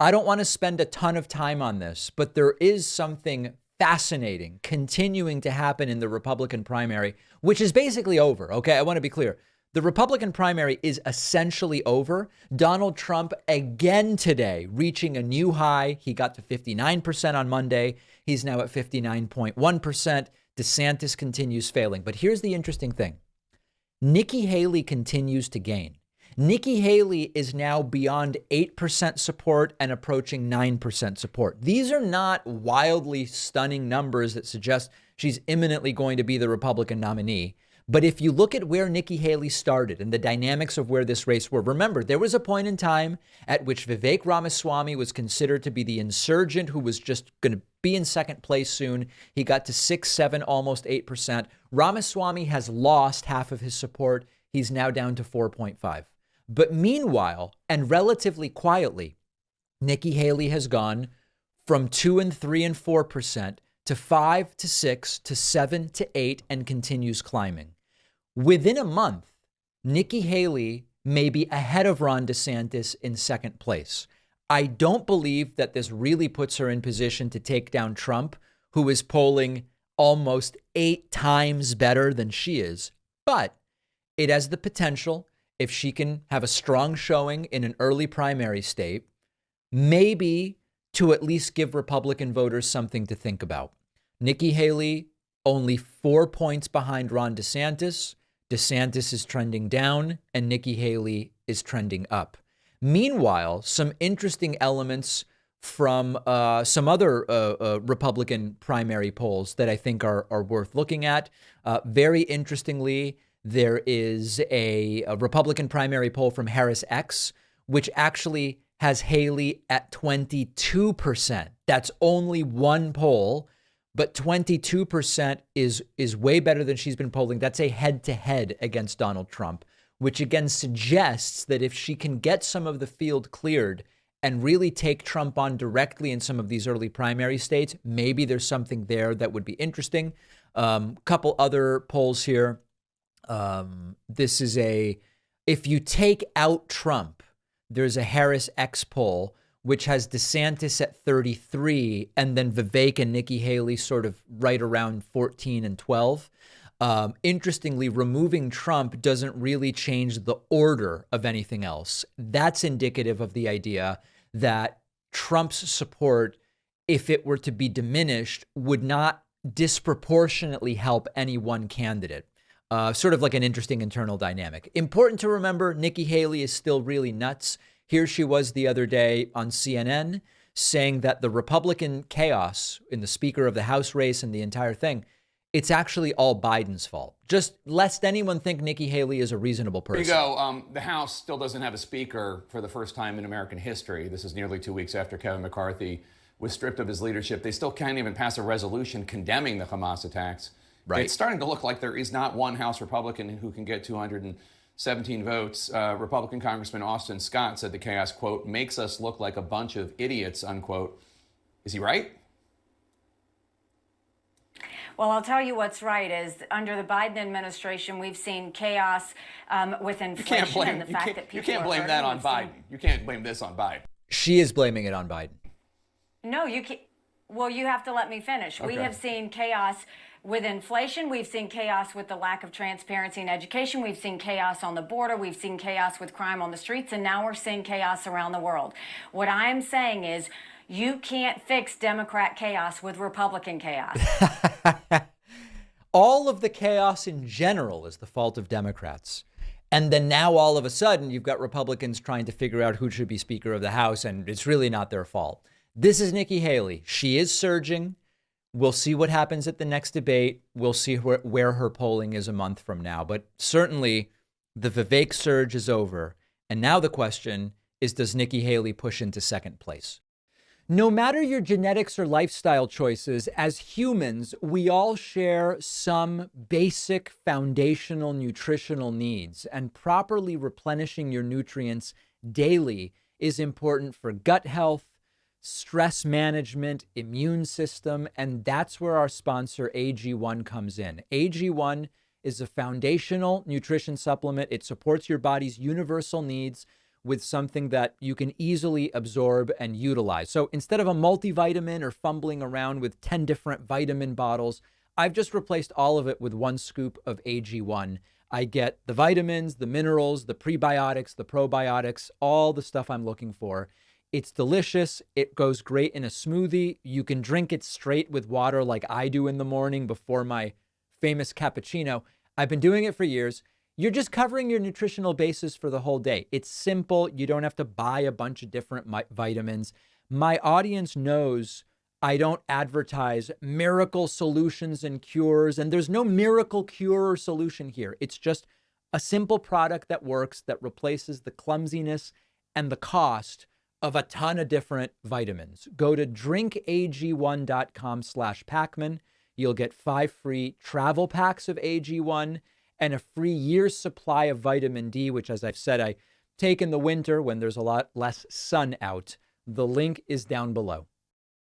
I don't want to spend a ton of time on this, but there is something fascinating continuing to happen in the Republican primary, which is basically over. Okay, I want to be clear. The Republican primary is essentially over. Donald Trump again today reaching a new high. He got to 59% on Monday. He's now at 59.1%. DeSantis continues failing. But here's the interesting thing. Nikki Haley continues to gain. Nikki Haley is now beyond 8% support and approaching 9% support. These are not wildly stunning numbers that suggest she's imminently going to be the Republican nominee. But if you look at where Nikki Haley started and the dynamics of where this race were, remember, there was a point in time at which Vivek Ramaswamy was considered to be the insurgent who was just going to be in second place soon. He got to 6, 7, almost 8%. Ramaswamy has lost half of his support. He's now down to 4.5. But meanwhile, and relatively quietly, Nikki Haley has gone from 2 and 3 and 4% to 5 to 6 to 7 to 8 and continues climbing. Within a month, Nikki Haley may be ahead of Ron DeSantis in second place. I don't believe that this really puts her in position to take down Trump, who is polling almost 8 times better than she is. But it has the potential, if she can have a strong showing in an early primary state, maybe to at least give Republican voters something to think about. Nikki Haley only 4 points behind Ron DeSantis. DeSantis is trending down and Nikki Haley is trending up. Meanwhile, some interesting elements from some other Republican primary polls that I think are worth looking at. Very interestingly, there is a Republican primary poll from Harris X, which actually has Haley at 22%. That's only one poll, but 22% is way better than she's been polling. That's a head-to-head against Donald Trump, which again suggests that if she can get some of the field cleared and really take Trump on directly in some of these early primary states, maybe there's something there that would be interesting. Couple other polls here. This is if you take out Trump, there's a Harris X poll, which has DeSantis at 33 and then Vivek and Nikki Haley sort of right around 14 and 12. Interestingly, removing Trump doesn't really change the order of anything else. That's indicative of the idea that Trump's support, if it were to be diminished, would not disproportionately help any one candidate. Sort of like an interesting internal dynamic. Important to remember, Nikki Haley is still really nuts. Here she was the other day on CNN saying that the Republican chaos in the Speaker of the House race and the entire thing, it's actually all Biden's fault. Just lest anyone think Nikki Haley is a reasonable person. There you go. The House still doesn't have a speaker for the first time in American history. This is nearly 2 weeks after Kevin McCarthy was stripped of his leadership. They still can't even pass a resolution condemning the Hamas attacks. Right. It's starting to look like there is not one House Republican who can get 217 votes. Republican Congressman Austin Scott said the chaos, quote, makes us look like a bunch of idiots, unquote. Is he right? Well, I'll tell you what's right is under the Biden administration, we've seen chaos with inflation and the fact that people You can't blame that on Biden. You can't blame this on Biden. She is blaming it on Biden. No, you can't. Well, you have to let me finish. Okay. We have seen chaos with inflation. We've seen chaos with the lack of transparency in education. We've seen chaos on the border. We've seen chaos with crime on the streets. And now we're seeing chaos around the world. What I am saying is you can't fix Democrat chaos with Republican chaos. All of the chaos in general is the fault of Democrats. And then now all of a sudden you've got Republicans trying to figure out who should be Speaker of the House. And it's really not their fault. This is Nikki Haley. She is surging. We'll see what happens at the next debate. We'll see where her polling is a month from now. But certainly the Vivek surge is over. And now the question is, does Nikki Haley push into second place? No matter your genetics or lifestyle choices, as humans, we all share some basic foundational nutritional needs. And properly replenishing your nutrients daily is important for gut health, stress management, immune system, and that's where our sponsor AG1 comes in. AG1 is a foundational nutrition supplement. It supports your body's universal needs with something that you can easily absorb and utilize. So instead of a multivitamin or fumbling around with 10 different vitamin bottles, I've just replaced all of it with one scoop of AG1. I get the vitamins, the minerals, the prebiotics, the probiotics, all the stuff I'm looking for. It's delicious. It goes great in a smoothie. You can drink it straight with water like I do in the morning before my famous cappuccino. I've been doing it for years. You're just covering your nutritional basis for the whole day. It's simple. You don't have to buy a bunch of different vitamins. My audience knows I don't advertise miracle solutions and cures, and there's no miracle cure or solution here. It's just a simple product that works, that replaces the clumsiness and the cost of a ton of different vitamins. Go to drinkag1.com/Pacman. You'll get 5 free travel packs of AG1 and a free year's supply of vitamin D, which, as I've said, I take in the winter when there's a lot less sun out. The link is down below.